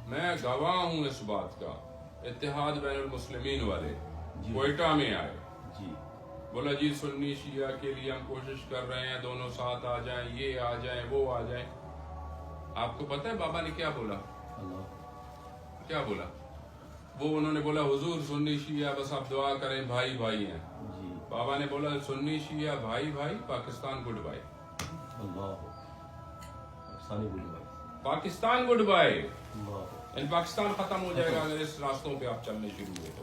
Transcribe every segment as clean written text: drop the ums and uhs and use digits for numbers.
میں گواہ ہوں اس بات کا. اتحاد بین المسلمین والے کوئٹہ میں آئے, جی بولا جی سنی شیعہ کے لیے ہم کوشش کر رہے ہیں, دونوں ساتھ آ جائیں, یہ آ جائیں, وہ آ جائیں. آپ کو پتہ ہے بابا نے کیا بولا؟ اللہ کیا بولا؟ وہ انہوں نے بولا حضور سنی شیعہ بس آپ دعا کریں, بھائی بھائی ہیں. جی بابا نے بولا سنی شیعہ بھائی بھائی, پاکستان گڈ بائی. اللہ افسانی بولی بھائی پاکستان گڈ بائی. اللہ ان پاکستان ختم ہو جائے گا اگر اس راستوں پہ آپ چلنے شروع ہوئے تو.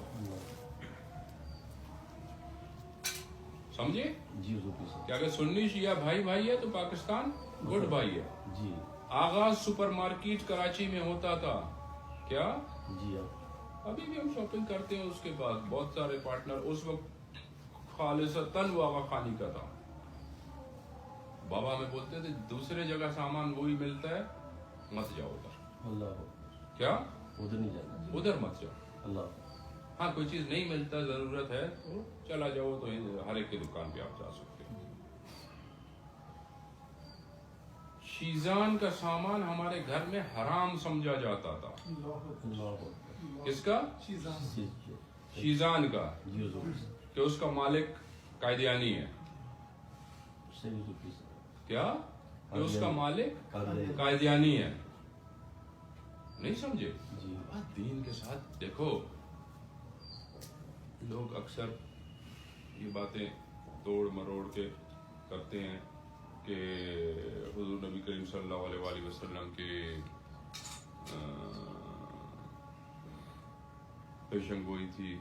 سمجھے جی حضور کی کہ اگر سنی شیعہ بھائی بھائی ہے تو پاکستان گڈ بائی ہے. جی آغاز سپر مارکیٹ کراچی میں ہوتا تھا کیا؟ جی ابھی بھی ہم شاپنگ کرتے ہیں اس کے بعد. بہت سارے پارٹنر, اس وقت خالصتاً وہ آغا خانی کا تھا. بابا ہمیں بولتے تھے دوسرے جگہ سامان وہی ملتا ہے, مت جاؤ ادھر. اللہ کیا ادھر نہیں جانا, ادھر مت جاؤ. اللہ ہاں کوئی چیز نہیں ملتا, ضرورت ہے تو چلا جاؤ, تو ہر ایک کی دکان پہ آپ جا سکتے ہیں. شیزان کا سامان ہمارے گھر میں حرام سمجھا جاتا تھا. اللہ کس کا؟ جی شیزان کا, جی حضور کہ اس کا مالک قائدیانی ہے. صحیح حضور کی کیا؟ کہ اس کا مالک قادری قائدیانی ہے. نہیں سمجھے؟ جی بات دین کے ساتھ دیکھو. لوگ اکثر یہ باتیں توڑ مروڑ کے کرتے ہیں کہ حضور نبی کریم صلی اللہ علیہ وآلہ وسلم کی پیشن گوئی تھی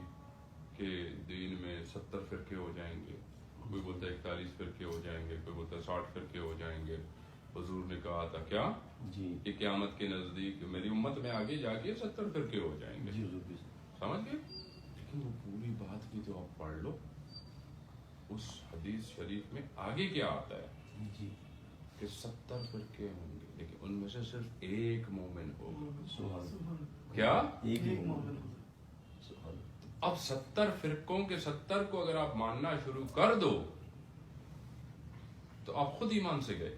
کہ دین میں 70 فرقے ہو جائیں گے. کوئی بولتا ہے 41 فرقے ہو جائیں گے, کوئی بولتا ہے 60 فرقے ہو جائیں گے. حضور نے کہا تھا کیا جی کہ قیامت کے نزدیک میری امت میں آگے جا کے 70 فرقے ہو جائیں گے. جی حضور کی سمجھ گئے؟ لیکن وہ پوری بات بھی تو آپ پڑھ لو. اس حدیث شریف میں آگے کیا آتا ہے جی کہ 70 فرقے ہوں گے لیکن ان میں سے صرف ایک مومن ہوگا. سبحان کیا؟ ایک ہی مومن سبحان اب 70 فرقوں کے 70 کو اگر آپ ماننا شروع کر دو تو آپ خود ایمان سے گئے.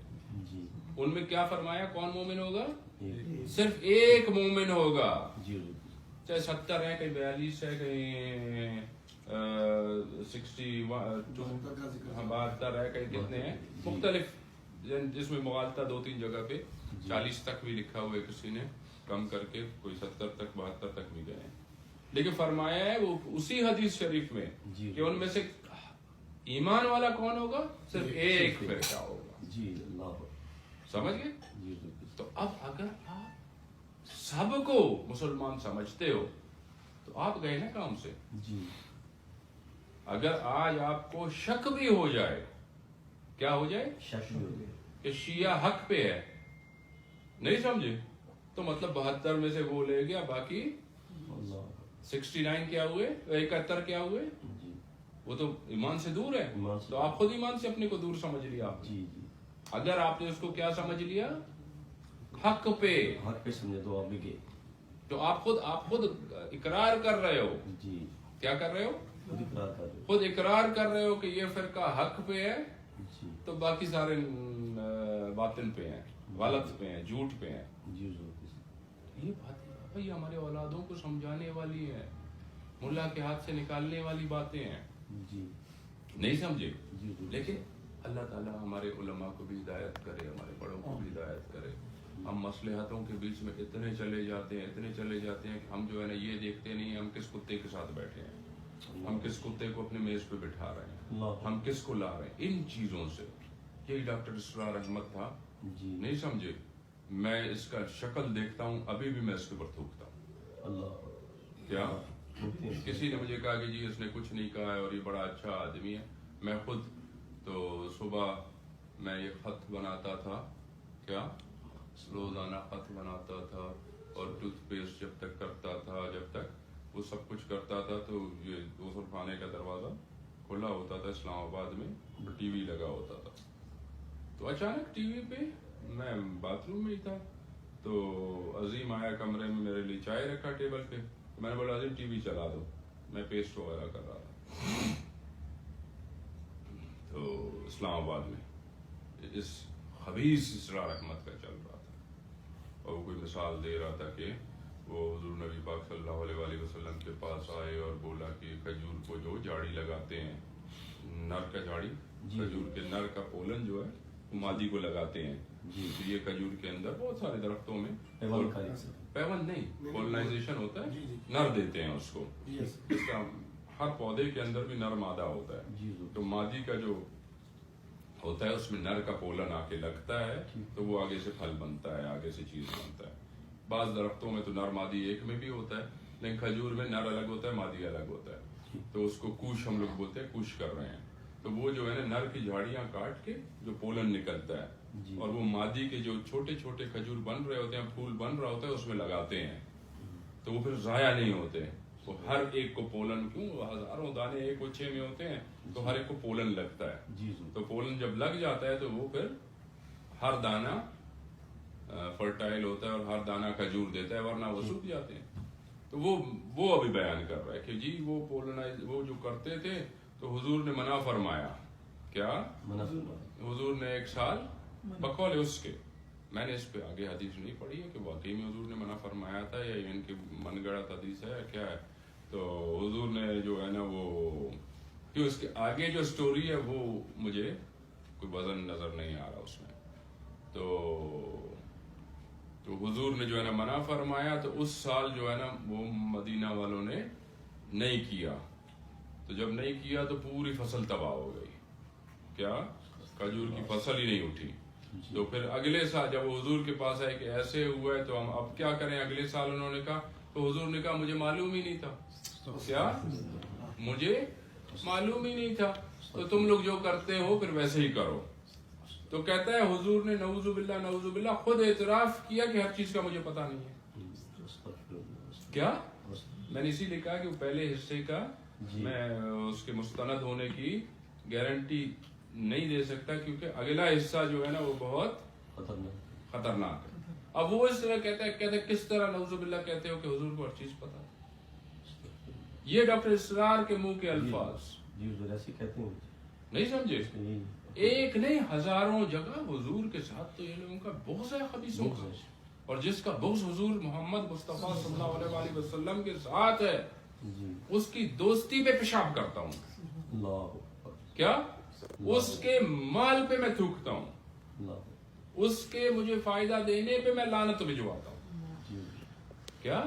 جی ان میں کیا فرمایا, کون مومن ہوگا؟ ایک صرف ایک مومن ہوگا. جی حضور چاہے 70 ہے, کہیں 42 ہے, کہیں 62 ہے, کہیں کتنے ہیں مختلف, جس میں مغالطہ 2-3 جگہ پہ 40 تک بھی لکھا ہوا ہے, کسی نے کم کر کے کوئی 70 تک 72 تک بھی گئے ہیں. لیکن فرمایا ہے وہ اسی حدیث شریف میں کہ ان میں سے ایمان والا کون ہوگا؟ صرف ایک فرقہ ہوگا. جی اللہ سمجھ گئے؟ جی حضور کی تو اب اگر آپ سب کو مسلمان سمجھتے ہو تو آپ گئے نا کام سے. جی اگر آج آپ کو شک بھی ہو جائے, کیا ہو جائے شک بھی ہو گیا کہ شیعہ حق پہ ہے, نہیں سمجھے, تو مطلب 72 میں سے وہ لے گیا, باقی اللہ 69 کیا ہوئے, 71 کیا ہوئے, جی وہ تو ایمان سے دور ہے. ایمان سے تو آپ خود ایمان سے اپنے کو دور سمجھ لیا. آپ جی جی اگر آپ نے اس کو کیا سمجھ لیا, حق پہ, حق پہ سمجھے تو آپ بھی گئے. تو آپ خود اقرار کر رہے ہو. جی کیا کر رہے ہو؟ خود اقرار کر رہے خود اقرار کر رہے ہو کہ یہ فرقہ حق پہ ہے, ہو. جی تو باقی سارے باطل پہ ہیں, غلط پہ ہیں, جھوٹ پہ ہیں. جی حضور کی یہ بات بھائی ہمارے اولادوں کو سمجھانے والی ہے, ملا کے ہاتھ سے نکالنے والی باتیں ہیں. جی نہیں سمجھے؟ جی حضور. لیکن اللہ تعالیٰ ہمارے علماء کو بھی ہدایت کرے, ہمارے بڑوں کو بھی ہدایت کرے. ہم مصلحتوں کے بیچ میں اتنے چلے جاتے ہیں کہ ہم جو ہے نا یہ دیکھتے نہیں ہم کس کتے کے ساتھ بیٹھے ہیں, ہم کس کتے کو اپنے میز پہ بٹھا رہے ہیں, اللہ ہم کس کو لا رہے ہیں. ان چیزوں سے یہی ڈاکٹر اسرار احمد تھا, جی نہیں سمجھے, میں اس کا شکل دیکھتا ہوں ابھی بھی میں اس کے اوپر تھوکتا ہوں. اللہ کیا مفتی ہیں. کسی نے مجھے کہا کہ جی اس نے کچھ نہیں کہا ہے اور یہ بڑا اچھا آدمی ہے. میں خود تو صبح میں یہ خط بناتا تھا, کیا روزانہ خط بناتا تھا, اور ٹوتھ پیسٹ جب تک کرتا تھا, جب تک وہ سب کچھ کرتا تھا, تو یہ غسل خانے کا دروازہ کھلا ہوتا تھا اسلام آباد میں, ٹی وی لگا ہوتا تھا. تو اچانک ٹی وی پہ میں باتھ روم میں ہی تھا, تو عظیم آیا کمرے میں, میرے لیے چائے رکھا ٹیبل پہ. میں نے بولا عظیم ٹی وی چلا دو, میں پیسٹ وغیرہ کر رہا تھا. تو اسلام آباد میں اس خبیث اسرار احمد کا چل رہا تھا, اور وہ کوئی مثال دے رہا تھا کہ نبی پاک صلی اللہ علیہ وآلہ وسلم کے پاس آئے اور بولا کہ کھجور کو جو جاڑی لگاتے ہیں، نر کا جاڑی، کھجور کے نر کا پولن جو ہے وہ مادی کو لگاتے ہیں. تو یہ کھجور کے اندر بہت سارے درختوں میں پیون نہیں، پولنائزیشن ہوتا ہے، نر دیتے ہیں اس کو. جس طرح ہر پودے کے اندر بھی نر مادہ ہوتا ہے، تو مادی کا جو ہوتا ہے اس میں نر کا پولن آ کے لگتا ہے تو وہ آگے سے پھل بنتا ہے، آگے سے چیز بنتا ہے. بعض درختوں میں تو نر مادی ایک میں بھی ہوتا ہے، لیکن کھجور میں نر الگ ہوتا ہے، مادی الگ ہوتا ہے. تو اس کو کوش ہم لوگ بولتے ہیں، کوش کر رہے ہیں. تو وہ جو ہے نا نر کی جھاڑیاں کاٹ کے جو پولن نکلتا ہے اور وہ مادی کے جو چھوٹے چھوٹے کھجور بن رہے ہوتے ہیں، پھول بن رہا ہوتا ہے، اس میں لگاتے ہیں. تو وہ پھر ضائع نہیں ہوتے. وہ ہر ایک کو پولن، کیوں ہزاروں دانے ایک گچھے میں ہوتے ہیں تو ہر ایک کو پولن لگتا ہے. تو پولن جب لگ جاتا ہے تو وہ پھر ہر دانہ فرٹائل ہوتا ہے اور ہر دانہ کھجور دیتا ہے، ورنہ وہ سوکھ جاتے ہیں. تو وہ ابھی بیان کر رہا ہے کہ جی وہ پولنائز وہ جو کرتے تھے تو حضور نے منع فرمایا. کیا حضور نے ایک سال بقول اس کے، میں نے اس پہ آگے حدیث نہیں پڑھی ہے کہ واقعی میں حضور نے منع فرمایا تھا یا ان کی من گڑت حدیث ہے کیا ہے. تو حضور نے جو ہے نا وہ کہ اس کے آگے جو سٹوری ہے وہ مجھے کوئی وزن نظر نہیں آ رہا اس میں. تو حضور نے جو ہے نا منع فرمایا تو اس سال جو ہے نا وہ مدینہ والوں نے نہیں کیا. تو جب نہیں کیا تو پوری فصل تباہ ہو گئی. کیا کھجور کی فصل ہی نہیں اٹھی. تو پھر اگلے سال جب حضور کے پاس آئے کہ ایسے ہوا ہے تو ہم اب کیا کریں، اگلے سال انہوں نے کہا تو حضور نے کہا مجھے معلوم ہی نہیں تھا. کیا مجھے معلوم ہی نہیں تھا، تو تم لوگ جو کرتے ہو پھر ویسے ہی کرو. تو کہتا ہے حضور نے نعوذ باللہ خود اعتراف کیا کہ ہر چیز کا مجھے پتا نہیں ہے. کیا میں نے اسی لیے کہا کہ وہ پہلے حصے کا میں اس کے مستند ہونے کی گارنٹی نہیں دے سکتا، کیونکہ اگلا حصہ جو ہے نا وہ بہت خطرناک ہے. اب وہ اس طرح کہتا ہے کس طرح نعوذ باللہ کہتے ہو کہ حضور کو ہر چیز پتا ہے. یہ ڈاکٹر اسرار کے منہ کے الفاظ نہیں سمجھے. ایک نہیں ہزاروں جگہ حضور کے ساتھ تو یہ لوگوں کا بغض ہے خبیثوں کا، اور جس کا بغض حضور محمد مصطفیٰ صلی اللہ علیہ وآلہ وسلم کے ساتھ ہے اس کی دوستی پہ پیشاب کرتا ہوں. کیا اس کے مال پہ میں تھوکتا ہوں، اس کے مجھے فائدہ دینے پہ میں لعنت بھجواتا ہوں. کیا